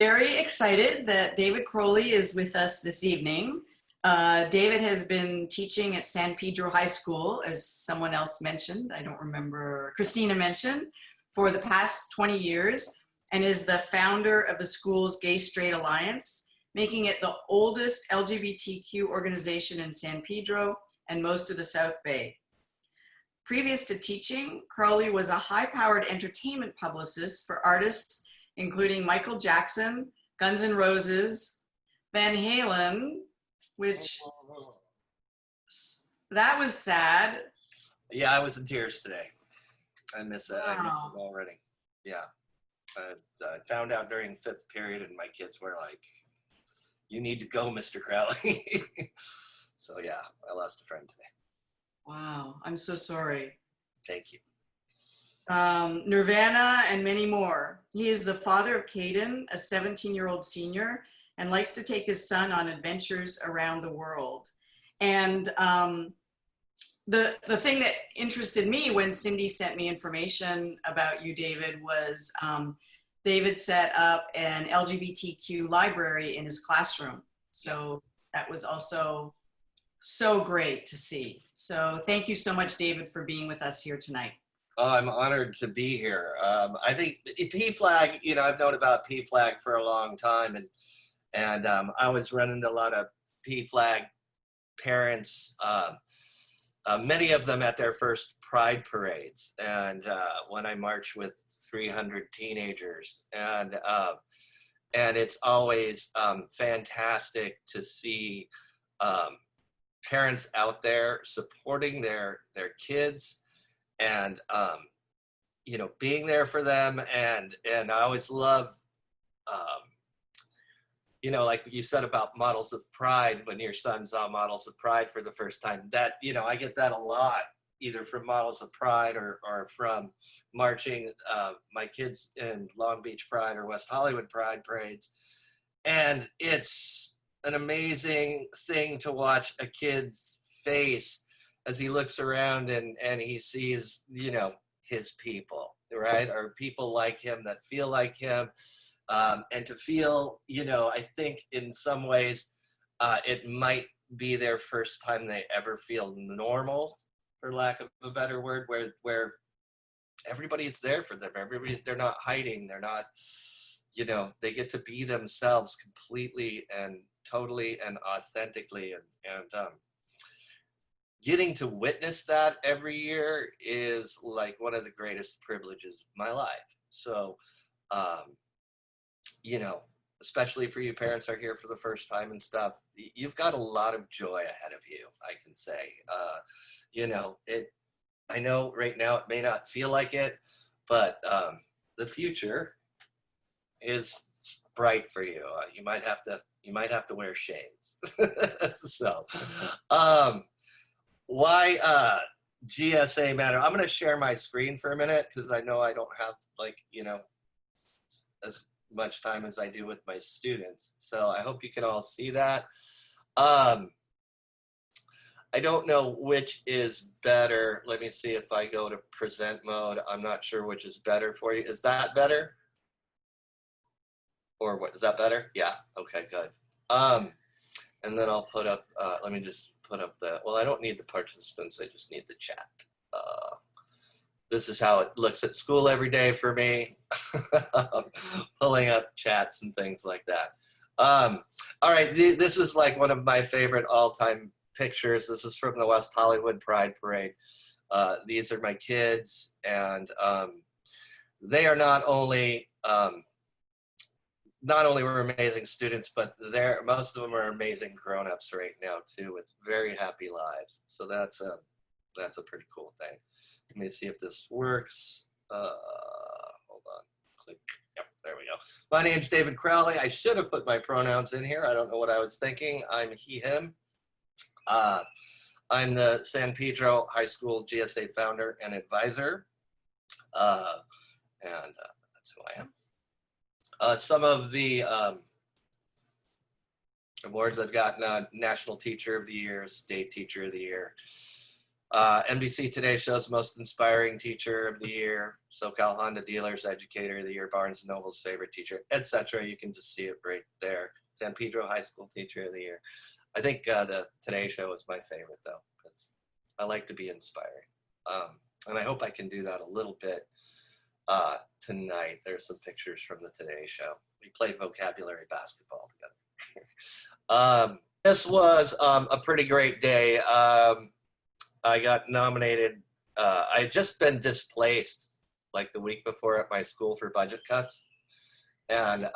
Very excited that David Crowley is with us this evening. David has been teaching at San Pedro High School, as someone else mentioned, I don't remember, Christina mentioned, for the past 20 years, and is the founder of the school's Gay Straight Alliance, making it the oldest LGBTQ organization in San Pedro and most of the South Bay. Previous to teaching, Crowley was a high-powered entertainment publicist for artists including Michael Jackson, Guns N' Roses, Van Halen, which, that was sad. Yeah, I was in tears today. I miss it. Wow. I miss it already. Yeah. I found out during fifth period and my kids were like, you need to go, Mr. Crowley. So yeah, I lost a friend today. Wow, I'm so sorry. Thank you. Nirvana and many more. He is the father of Caden, a 17-year-old senior, and likes to take his son on adventures around the world. And the thing that interested me when Cindy sent me information about you, David, was David set up an LGBTQ library in his classroom. So that was also so great to see. So thank you so much, David, for being with us here tonight. Oh, I'm honored to be here. I think PFLAG, you know, I've known about PFLAG for a long time, and I was running into a lot of PFLAG parents, many of them at their first Pride parades, and when I marched with 300 teenagers, and it's always fantastic to see parents out there supporting their kids. And, you know, being there for them. And I always love, you know, like you said about models of pride, when your son saw models of pride for the first time, that, you know, I get that a lot, either from models of pride or from marching my kids in Long Beach Pride or West Hollywood Pride parades. And it's an amazing thing to watch a kid's face as he looks around and he sees, you know, his people, right? Or people like him that feel like him. And to feel, you know, I think in some ways it might be their first time they ever feel normal, for lack of a better word, where everybody's there for them. They're not hiding. They're not, you know, they get to be themselves completely and totally and authentically. And getting to witness that every year is like one of the greatest privileges of my life. So, you know, especially for you parents are here for the first time and stuff, you've got a lot of joy ahead of you, I can say. You know, I know right now it may not feel like it, but the future is bright for you. You might have to wear shades. So, why GSA matter? I'm going to share my screen for a minute because I know I don't have, like, you know, as much time as I do with my students. So I hope you can all see that. I don't know which is better. Let me see if I go to present mode. I'm not sure which is better for you. Is that better? Or what, is that better? Yeah, okay, good. And then I'll put up, let me just put up well, I don't need the participants, I just need the chat. This is how it looks at school every day for me. Pulling up chats and things like that. All right, this is like one of my favorite all-time pictures. This is from the West Hollywood Pride Parade. These are my kids, and they are not only were amazing students, but most of them are amazing grown-ups right now too, with very happy lives. So that's a pretty cool thing. Let me see if this works. Hold on, click. Yep, there we go. My name's David Crowley. I should have put my pronouns in here. I don't know what I was thinking. I'm he, him. I'm the San Pedro High School GSA founder and advisor. And that's who I am. Some of the awards I've gotten: National Teacher of the Year, State Teacher of the Year, NBC Today shows Most Inspiring Teacher of the Year, SoCal Honda Dealers Educator of the Year, Barnes & Noble's Favorite Teacher, etc. You can just see it right there. San Pedro High School Teacher of the Year. I think the Today Show is my favorite, though, because I like to be inspiring. And I hope I can do that a little bit tonight. There's some pictures from the Today Show. We played vocabulary basketball together. This was a pretty great day. I got nominated. I had just been displaced like the week before at my school for budget cuts. And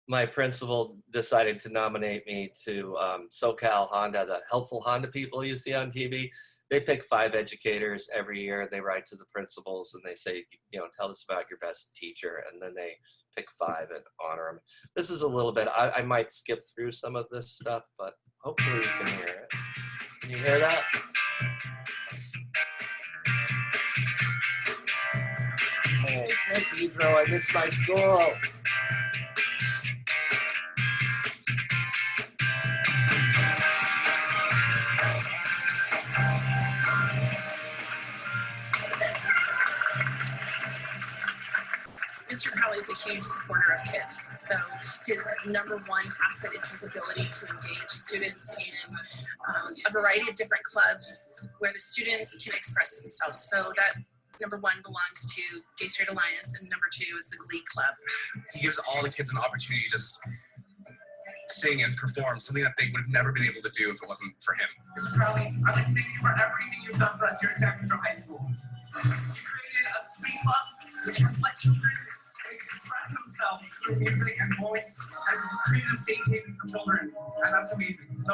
my principal decided to nominate me to SoCal Honda, the helpful Honda people you see on TV. They pick 5 educators every year. They write to the principals and they say, you know, tell us about your best teacher. And then they pick 5 and honor them. This is a little bit, I might skip through some of this stuff, but hopefully you can hear it. Can you hear that? Hey, San Pedro, I miss my school. Mr. Crowley is a huge supporter of kids, so his number one asset is his ability to engage students in a variety of different clubs where the students can express themselves. So that number 1 belongs to Gay Straight Alliance, and number 2 is the Glee Club. He gives all the kids an opportunity to just sing and perform, something that they would have never been able to do if it wasn't for him. Mr. Crowley, I'd like to thank you for everything you've done for us here at San Pedro High School. You created a Glee Club which has let children express themselves through music and voice and created a safe haven for children, and that's amazing. So,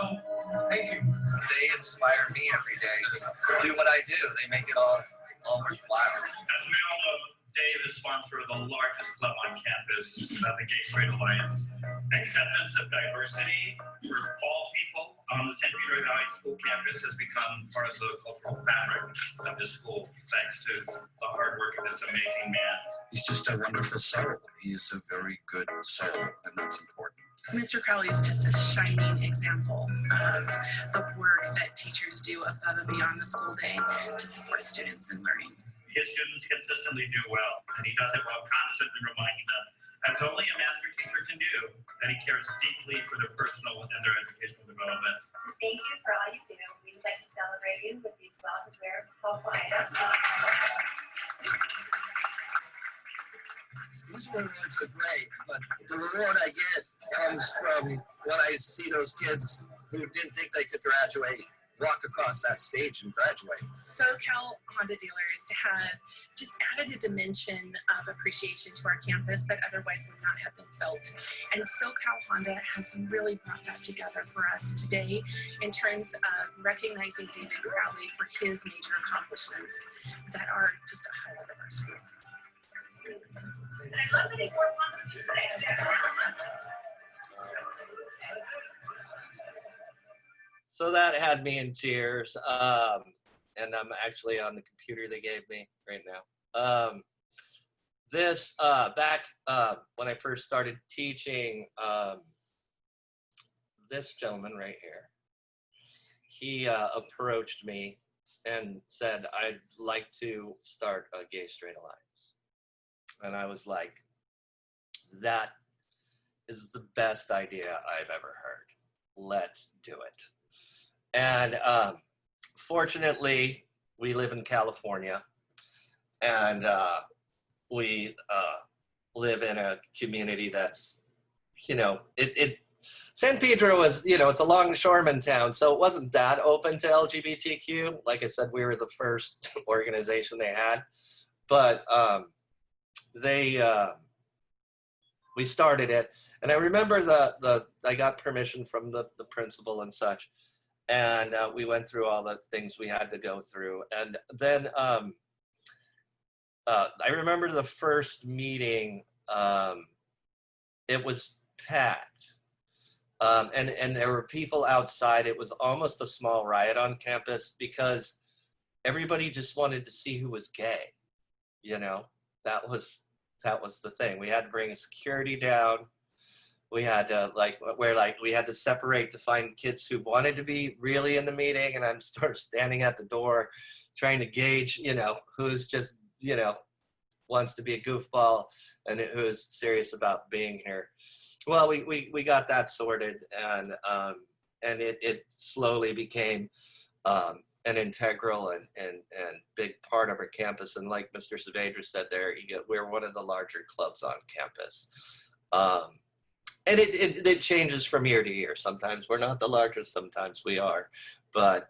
thank you. They inspire me every day to do what I do. They make it all worthwhile. As we all know, Dave is sponsor of the largest club on campus, the Gay Straight Alliance. Acceptance of diversity for all people on the San Pedro High School campus has become part of the cultural fabric of the school, thanks to the hard work of this amazing man. He's just a wonderful soul. He's a very good soul, and that's important. Mr. Crowley is just a shining example of the work that teachers do above and beyond the school day to support students in learning. His students consistently do well, and he does it while constantly reminding them, as only a master teacher can do, that he cares deeply for their personal and their educational development. Thank you for all you do. We would like to celebrate you with these well-deserved helpful items. These rewards are great, but the reward I get comes from when I see those kids who didn't think they could graduate walk across that stage and graduate. SoCal Honda Dealers have just added a dimension of appreciation to our campus that otherwise would not have been felt. And SoCal Honda has really brought that together for us today in terms of recognizing David Crowley for his major accomplishments that are just a highlight of our school. And I love that he wore one of these today. So that had me in tears, and I'm actually on the computer they gave me right now. This, back when I first started teaching, this gentleman right here, he approached me and said, I'd like to start a Gay Straight Alliance. And I was like, that is the best idea I've ever heard. Let's do it. And fortunately, we live in California, and we live in a community that's, you know, San Pedro is, you know, it's a longshoreman town, so it wasn't that open to LGBTQ. Like I said, we were the first organization they had, but we started it, and I remember I got permission from the principal and such. And we went through all the things we had to go through. And then I remember the first meeting, it was packed. And there were people outside. It was almost a small riot on campus because everybody just wanted to see who was gay. You know, that was the thing. We had to bring security down. we had to we had to separate to find kids who wanted to be really in the meeting, and I'm sort of standing at the door trying to gauge, who's just, wants to be a goofball and who's serious about being here. Well, we got that sorted, and it slowly became an integral and big part of our campus. And like Mr. Saavedra said there, we're one of the larger clubs on campus. And it changes from year to year. Sometimes we're not the largest, sometimes we are. But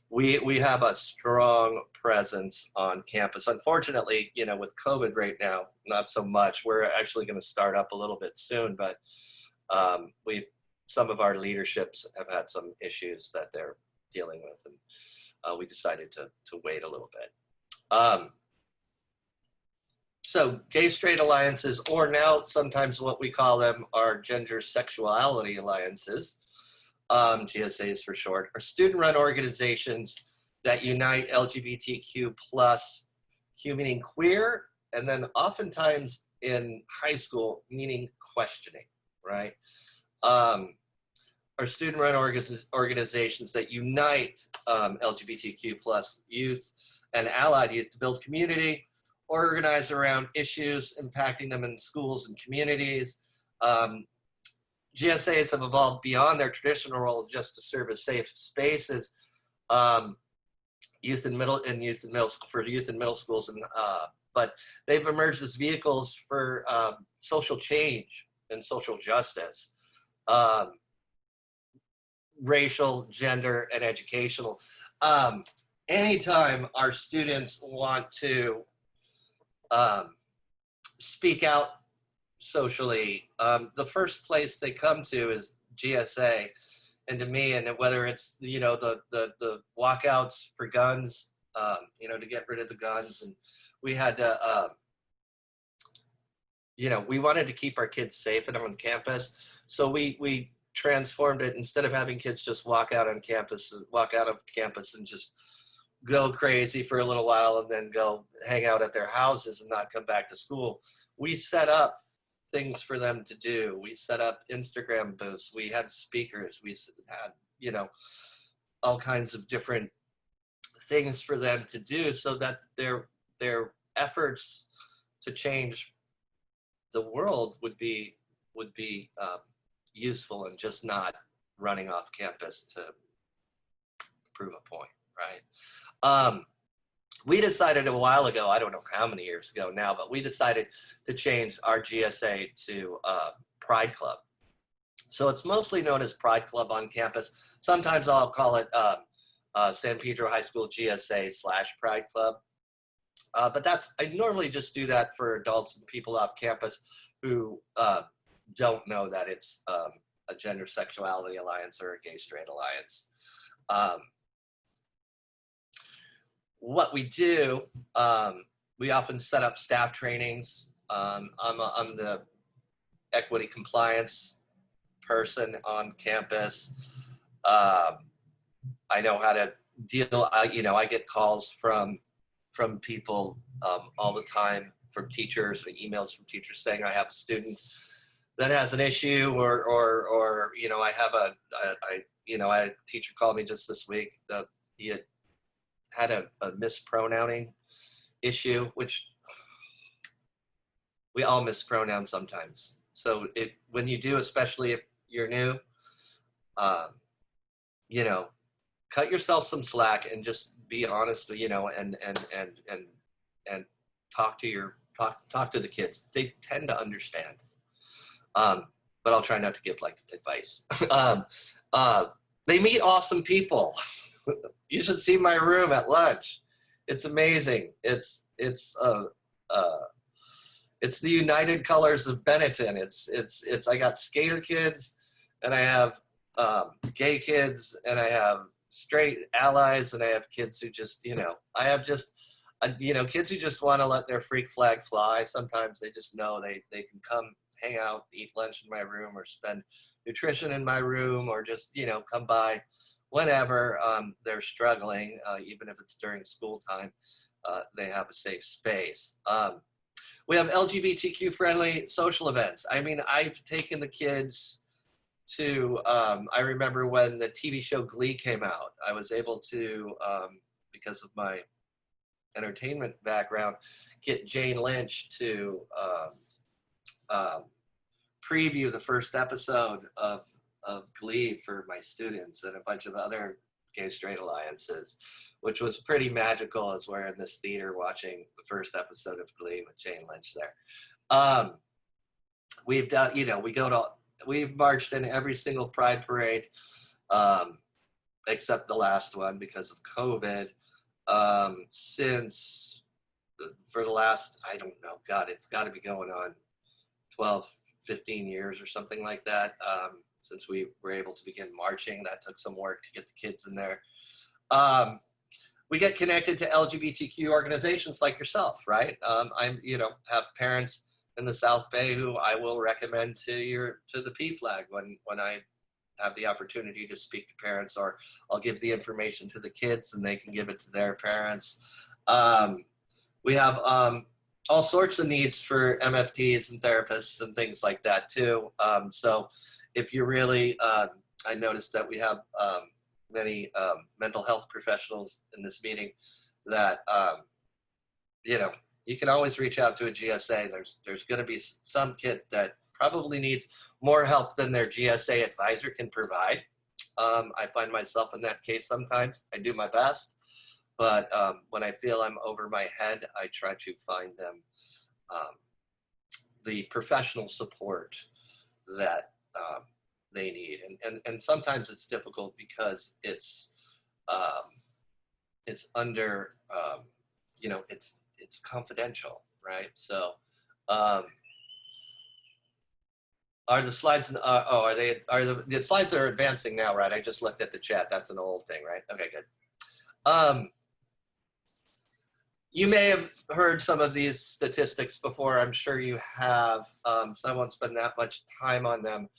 we have a strong presence on campus. Unfortunately, with COVID right now, not so much. We're actually going to start up a little bit soon, but some of our leaderships have had some issues that they're dealing with, and we decided to wait a little bit. So gay straight alliances, or now sometimes what we call them are gender sexuality alliances, GSAs for short, are student-run organizations that unite LGBTQ plus, Q meaning queer, and then oftentimes in high school meaning questioning, right? Are student-run organizations that unite LGBTQ plus youth and allied youth to build community, organize around issues impacting them in schools and communities. GSAs have evolved beyond their traditional role just to serve as safe spaces, youth and middle schools, but they've emerged as vehicles for social change and social justice, racial, gender, and educational. Anytime our students want to speak out socially, the first place they come to is GSA, and to me, and whether it's the walkouts for guns, to get rid of the guns, and we had to we wanted to keep our kids safe and on campus, so we transformed it. Instead of having kids just walk out of campus and just go crazy for a little while and then go hang out at their houses and not come back to school, we set up things for them to do. We set up Instagram booths. We had speakers. We had, all kinds of different things for them to do so that their efforts to change the world would be useful and just not running off campus to prove a point, right? We decided a while ago, I don't know how many years ago now, but we decided to change our GSA to Pride Club. So it's mostly known as Pride Club on campus. Sometimes I'll call it San Pedro High School GSA / Pride Club. But I normally just do that for adults and people off campus who don't know that it's a gender sexuality alliance or a gay straight alliance. What we do, we often set up staff trainings. I'm the equity compliance person on campus. I know how to deal, I get calls from people all the time, from teachers, or emails from teachers saying I have a student that has an issue, or I have a teacher called me just this week that he had a mispronouncing issue, which we all mispronoun sometimes. So when you do, especially if you're new, cut yourself some slack and just be honest, and talk to the kids. They tend to understand. But I'll try not to give advice. They meet awesome people. You should see my room at lunch. It's amazing. It's the United Colors of Benetton. It's I got skater kids, and I have gay kids, and I have straight allies, and I have kids who just, I have just, kids who just want to let their freak flag fly. Sometimes they just know they can come hang out, eat lunch in my room, or spend nutrition in my room, or just, come by whenever they're struggling, even if it's during school time. They have a safe space. We have LGBTQ friendly social events. I mean, I've taken the kids to, I remember when the TV show Glee came out, I was able to, because of my entertainment background, get Jane Lynch to preview the first episode of Glee for my students and a bunch of other gay straight alliances, which was pretty magical as we're in this theater watching the first episode of Glee with Jane Lynch there. We've done, you know, we've marched in every single Pride parade, except the last one because of COVID, since for the last, I don't know, God, it's got to be going on 12, 15 years or something like that. Since we were able to begin marching, that took some work to get the kids in there. We get connected to LGBTQ organizations like yourself, right? I'm, you know, have parents in the South Bay who I will recommend to the PFLAG when I have the opportunity to speak to parents, or I'll give the information to the kids and they can give it to their parents. We have all sorts of needs for MFTs and therapists and things like that too. So if you're really, I noticed that we have many mental health professionals in this meeting that, you know, you can always reach out to a GSA. There's going to be some kid that probably needs more help than their GSA advisor can provide. I find myself in that case sometimes. I do my best, but when I feel I'm over my head, I try to find them the professional support that they need. And sometimes it's difficult because it's under, you know, it's confidential, right? So are the slides, are the slides are advancing now, right? I just looked at the chat. That's an old thing, right? Okay, good. You may have heard some of these statistics before. I'm sure you have, so I won't spend that much time on them.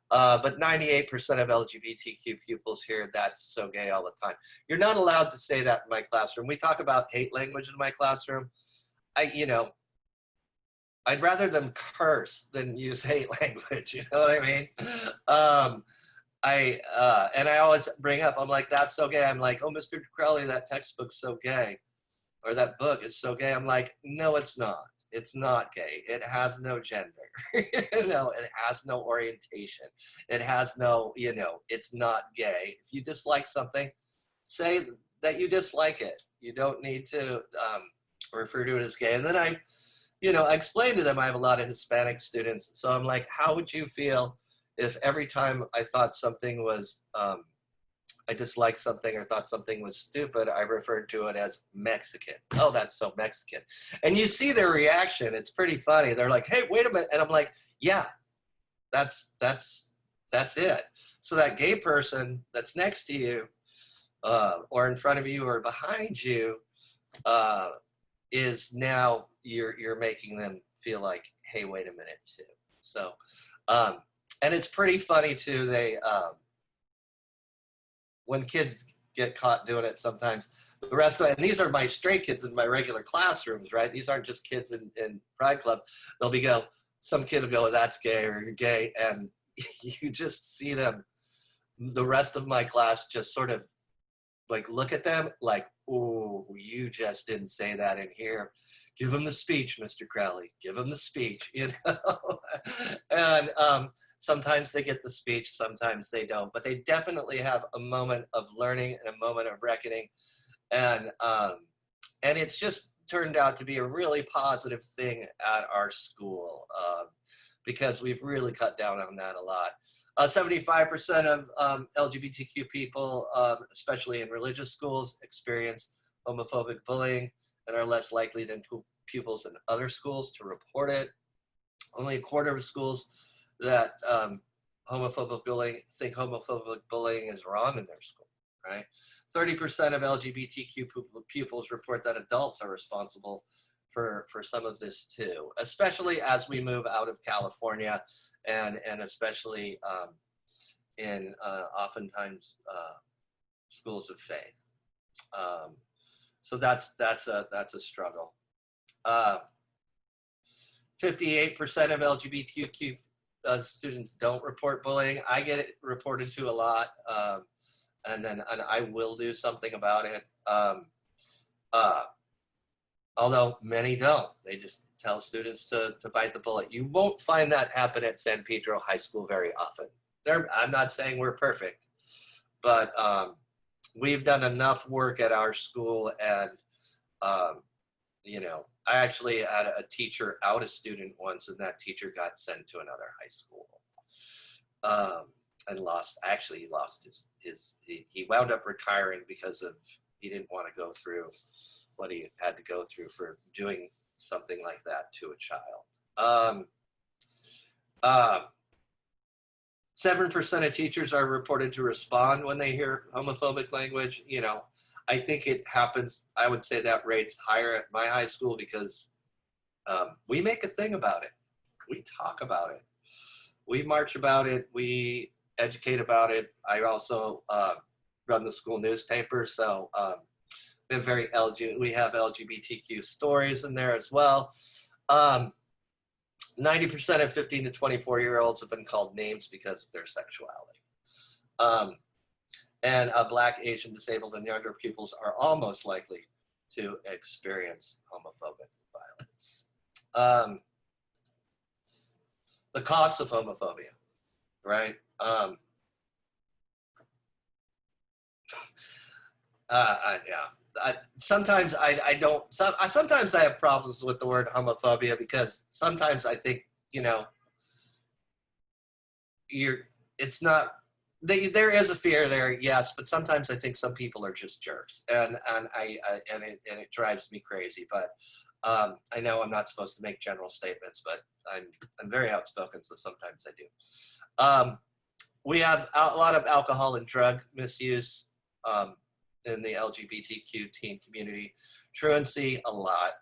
But 98% of LGBTQ pupils hear "that's so gay" all the time. You're not allowed to say that in my classroom. We talk about hate language in my classroom. You know, I'd rather them curse than use hate language. You know what I mean? And I always bring up, I'm like, "That's so gay." I'm like, "Oh, Mr. Crowley, that textbook's so gay," or "that book is so gay." I'm like, "No, it's not. It's not gay. It has no gender." You know, it has no orientation. It has no, you know, it's not gay. If you dislike something, say that you dislike it. You don't need to refer to it as gay. And then I explain to them, I have a lot of Hispanic students. So I'm like, how would you feel if every time I thought something was, I disliked something or thought something was stupid, I referred to it as Mexican. "Oh, that's so Mexican." And you see their reaction. It's pretty funny. They're like, "Hey, wait a minute." And I'm like, "Yeah, that's it." So that gay person that's next to you or in front of you or behind you is now you're making them feel like, "Hey, wait a minute," too. So, and it's pretty funny too. They, when kids get caught doing it sometimes, the rest of it, and these are my straight kids in my regular classrooms, right? These aren't just kids in Pride Club. Some kid will go, "That's gay," or "You're gay," and you just see them, the rest of my class just sort of like look at them like, "Oh, you just didn't say that in here. Give him the speech, Mr. Crowley. Give him the speech," you know? And sometimes they get the speech, sometimes they don't, but they definitely have a moment of learning and a moment of reckoning. And it's just turned out to be a really positive thing at our school because we've really cut down on that a lot. 75% of LGBTQ people, especially in religious schools, experience homophobic bullying and are less likely than pupils in other schools to report it. Only a quarter of schools that think homophobic bullying is wrong in their school, right? 30% of LGBTQ pupils report that adults are responsible for some of this too, especially as we move out of California and especially in oftentimes schools of faith. So that's a struggle. 58% of LGBTQ students don't report bullying. I get it reported to a lot, and I will do something about it. Although many don't. They just tell students to bite the bullet. You won't find that happen at San Pedro High School very often. I'm not saying we're perfect, but we've done enough work at our school, and you know, I actually had a teacher out a student once, and that teacher got sent to another high school, and he wound up retiring because he didn't want to go through what he had to go through for doing something like that to a child. 7% of teachers are reported to respond when they hear homophobic language. You know, I think it happens, I would say that rate's higher at my high school because we make a thing about it. We talk about it. We march about it. We educate about it. I also run the school newspaper, so we have LGBTQ stories in there as well. 90% of 15 to 24-year-olds have been called names because of their sexuality. And Black, Asian, disabled, and younger pupils are all most likely to experience homophobic violence. The costs of homophobia, right? Sometimes sometimes I have problems with the word homophobia because sometimes I think, you know, it's not, there is a fear there, yes, but sometimes I think some people are just jerks, and it drives me crazy. But I know I'm not supposed to make general statements, but I'm very outspoken, so sometimes I do. We have a lot of alcohol and drug misuse in the LGBTQ teen community. Truancy, a lot.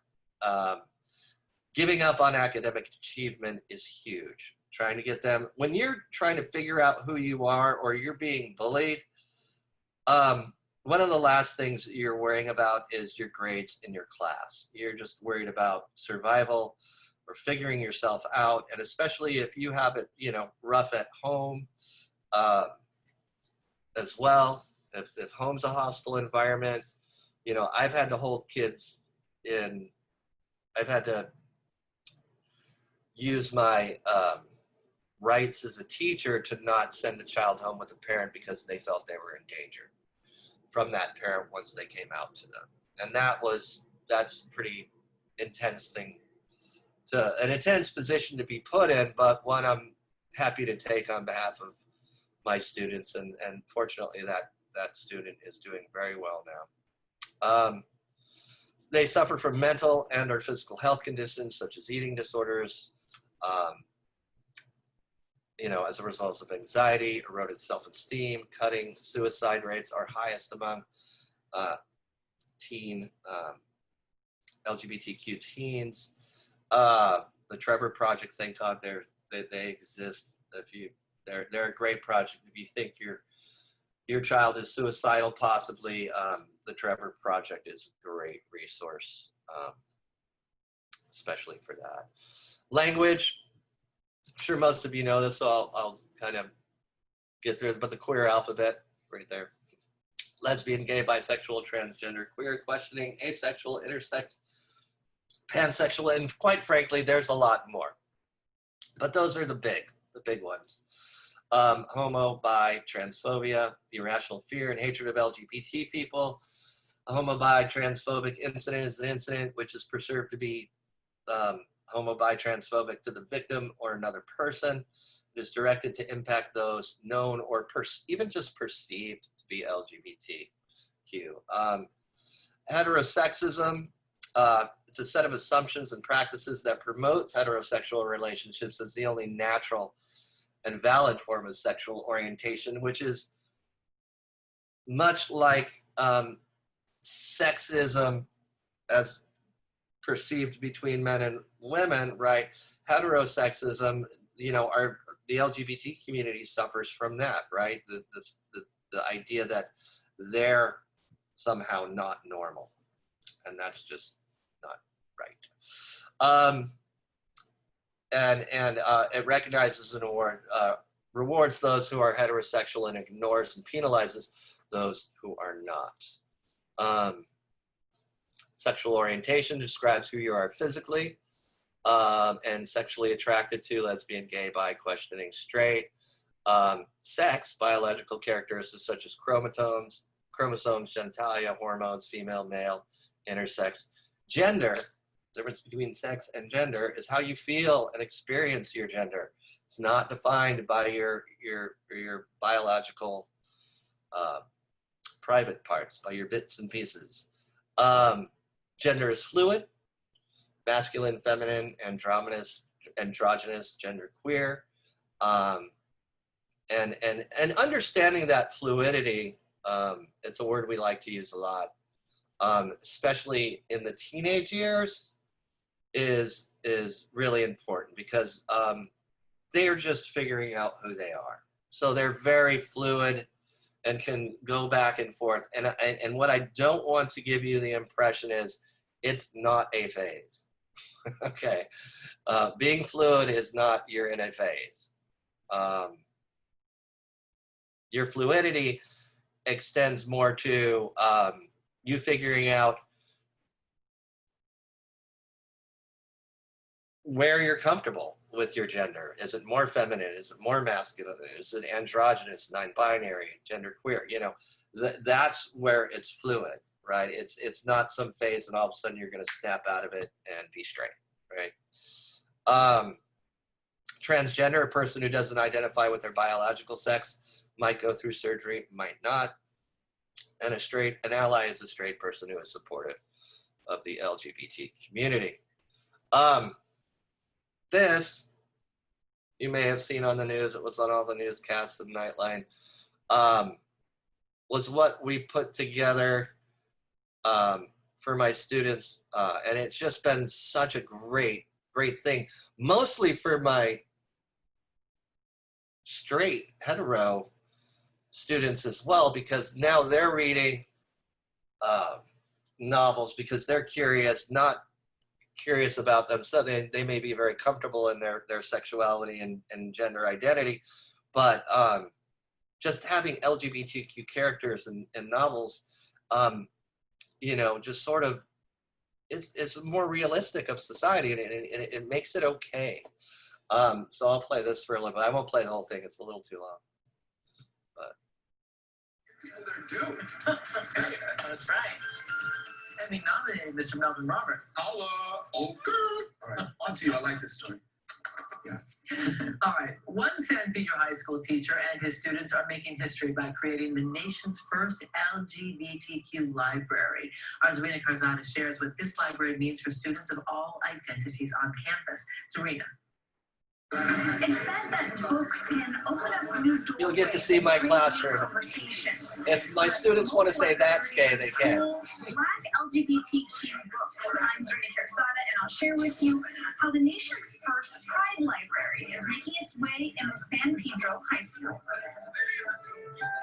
Giving up on academic achievement is huge. Trying to get them, when you're trying to figure out who you are or you're being bullied, one of the last things you're worrying about is your grades in your class. You're just worried about survival or figuring yourself out, and especially if you have it, you know, rough at home as well. If home's a hostile environment, you know, I've had to hold kids in, I've had to use my rights as a teacher to not send a child home with a parent because they felt they were in danger from that parent once they came out to them. And that's pretty intense thing, an intense position to be put in, but one I'm happy to take on behalf of my students, and fortunately that student is doing very well now. They suffer from mental and or physical health conditions such as eating disorders, you know, as a result of anxiety, eroded self-esteem, cutting. Suicide rates are highest among LGBTQ teens. The Trevor Project, thank God they exist. They're a great project. If you think your child is suicidal, possibly, the Trevor Project is a great resource, especially for that. Language, I'm sure most of you know this, so I'll kind of get through it, but the queer alphabet, right there. Lesbian, gay, bisexual, transgender, queer, questioning, asexual, intersex, pansexual, and quite frankly, there's a lot more. But those are the big ones. Homo, bi, transphobia, the irrational fear and hatred of LGBT people. A homo, bi, transphobic incident is an incident which is perceived to be homo, bi, transphobic to the victim or another person. It is directed to impact those known or even just perceived to be LGBTQ. Heterosexism, it's a set of assumptions and practices that promotes heterosexual relationships as the only natural and valid form of sexual orientation, which is much like sexism as perceived between men and women, right? Heterosexism, you know, the LGBT community suffers from that, right? The idea that they're somehow not normal, and that's just not right. it recognizes and rewards those who are heterosexual and ignores and penalizes those who are not. Sexual orientation describes who you are physically and sexually attracted to: lesbian, gay, bi, questioning, straight. Sex, biological characteristics such as chromosomes, genitalia, hormones, female, male, intersex. Gender, the difference between sex and gender is how you feel and experience your gender. It's not defined by your biological private parts, by your bits and pieces. Gender is fluid: masculine, feminine, androgynous, genderqueer. And understanding that fluidity, it's a word we like to use a lot, especially in the teenage years, is really important, because they're just figuring out who they are. So they're very fluid and can go back and forth. And what I don't want to give you the impression is it's not a phase. Okay, being fluid is not you're in a phase. Your fluidity extends more to you figuring out where you're comfortable with your gender. Is it more feminine? Is it more masculine? Is it androgynous, non-binary, genderqueer? You know, that's where it's fluid, right? It's not some phase and all of a sudden you're going to snap out of it and be straight, right? Transgender, a person who doesn't identify with their biological sex, might go through surgery, might not. And an ally is a straight person who is supportive of the LGBT community. This, you may have seen on the news, it was on all the newscasts of Nightline, was what we put together for my students. And it's just been such a great thing, mostly for my straight hetero students as well, because now they're reading novels because they're curious, not curious about them. So they may be very comfortable in their sexuality and gender identity, but just having LGBTQ characters in novels, you know, just sort of it's more realistic of society, and it makes it okay. So I'll play this for a little bit. I won't play the whole thing. It's a little too long. That's right. Let me nominate Mr. Melvin Robert. Holla, okay. All right, on to you. I like this story. Yeah. All right. One San Pedro High School teacher and his students are making history by creating the nation's first LGBTQ library. Our Zarina Karzana shares what this library means for students of all identities on campus. Zarina. It's said that books can open up new doors. You'll get to see my classroom. If my students want to say that's gay, they can. Black LGBTQ books. I'm Zarina Karzana, and I'll share with you how the nation's first Pride Library is making its way in San Pedro High School.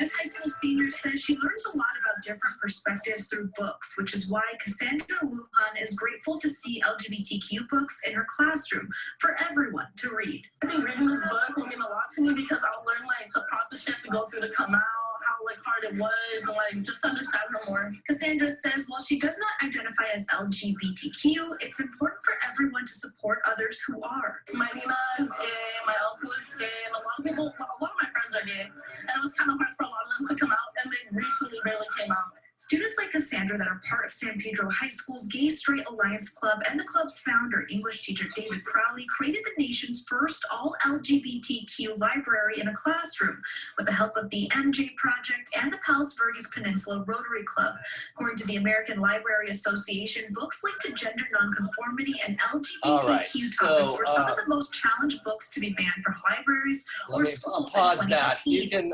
This high school senior says she learns a lot about different perspectives through books, which is why Cassandra Lujan is grateful to see LGBTQ books in her classroom for everyone to read. I think reading this book will mean a lot to me because I'll learn like the process she had to go through to come out, how like hard it was, and like just understand her more. Cassandra says while she does not identify as LGBTQ, it's important for everyone to support others who are. My Nina is gay, my uncle is gay, and a lot of my friends are gay, and it was kind of hard for a lot of them to come out, and they recently barely came out. Students like Cassandra that are part of San Pedro High School's Gay Straight Alliance Club and the club's founder, English teacher David Crowley, created the nation's first all-LGBTQ library in a classroom with the help of the MJ Project and the Palos Verdes Peninsula Rotary Club. According to the American Library Association, books linked to gender nonconformity and LGBTQ topics were some of the most challenged books to be banned from libraries or schools in 2018. That. You can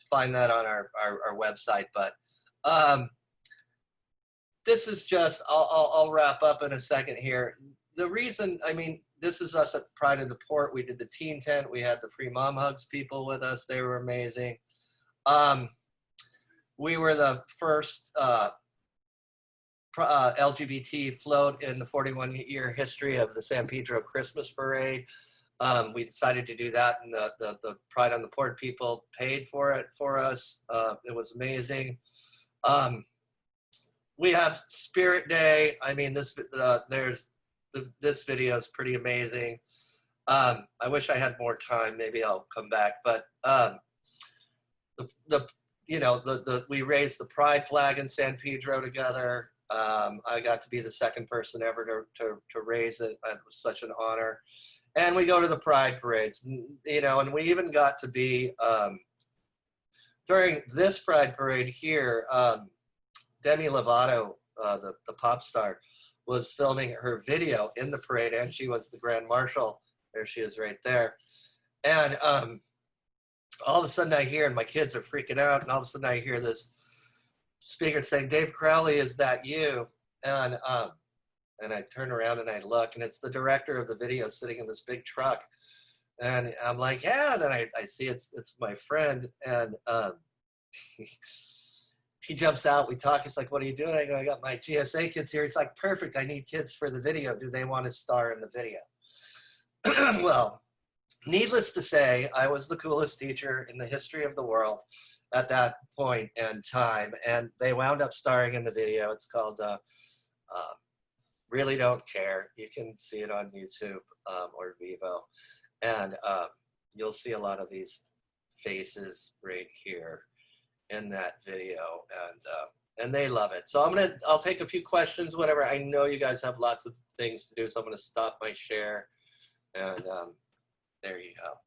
find that on our website, but this is just, I'll wrap up in a second here. The reason, I mean, this is us at Pride in the Port. We did the teen tent. We had the free mom hugs people with us. They were amazing. We were the first LGBT float in the 41-year history of the San Pedro Christmas Parade. We decided to do that, and the Pride on the Port people paid for it for us. It was amazing. We have Spirit Day. I mean, this video is pretty amazing. I wish I had more time. Maybe I'll come back. But we raised the Pride flag in San Pedro together. I got to be the second person ever to raise it. It was such an honor. And we go to the Pride parades, and we even got to be during this Pride parade here. Demi Lovato, the pop star, was filming her video in the parade, and she was the Grand Marshal. There she is right there. And all of a sudden I hear, and my kids are freaking out, and all of a sudden I hear this speaker saying, "Dave Crowley, is that you?" And I turn around and I look, and it's the director of the video sitting in this big truck. And I'm like, yeah, and then I see it's my friend, and he jumps out, we talk, he's like, "What are you doing?" I go, "I got my GSA kids here." He's like, "Perfect, I need kids for the video. Do they want to star in the video?" Well, needless to say, I was the coolest teacher in the history of the world at that point in time, and they wound up starring in the video. It's called Really Don't Care. You can see it on YouTube or Vivo, and you'll see a lot of these faces right here in that video, and they love it. So I'll take a few questions, whatever. I know you guys have lots of things to do, so I'm gonna stop my share, and there you go.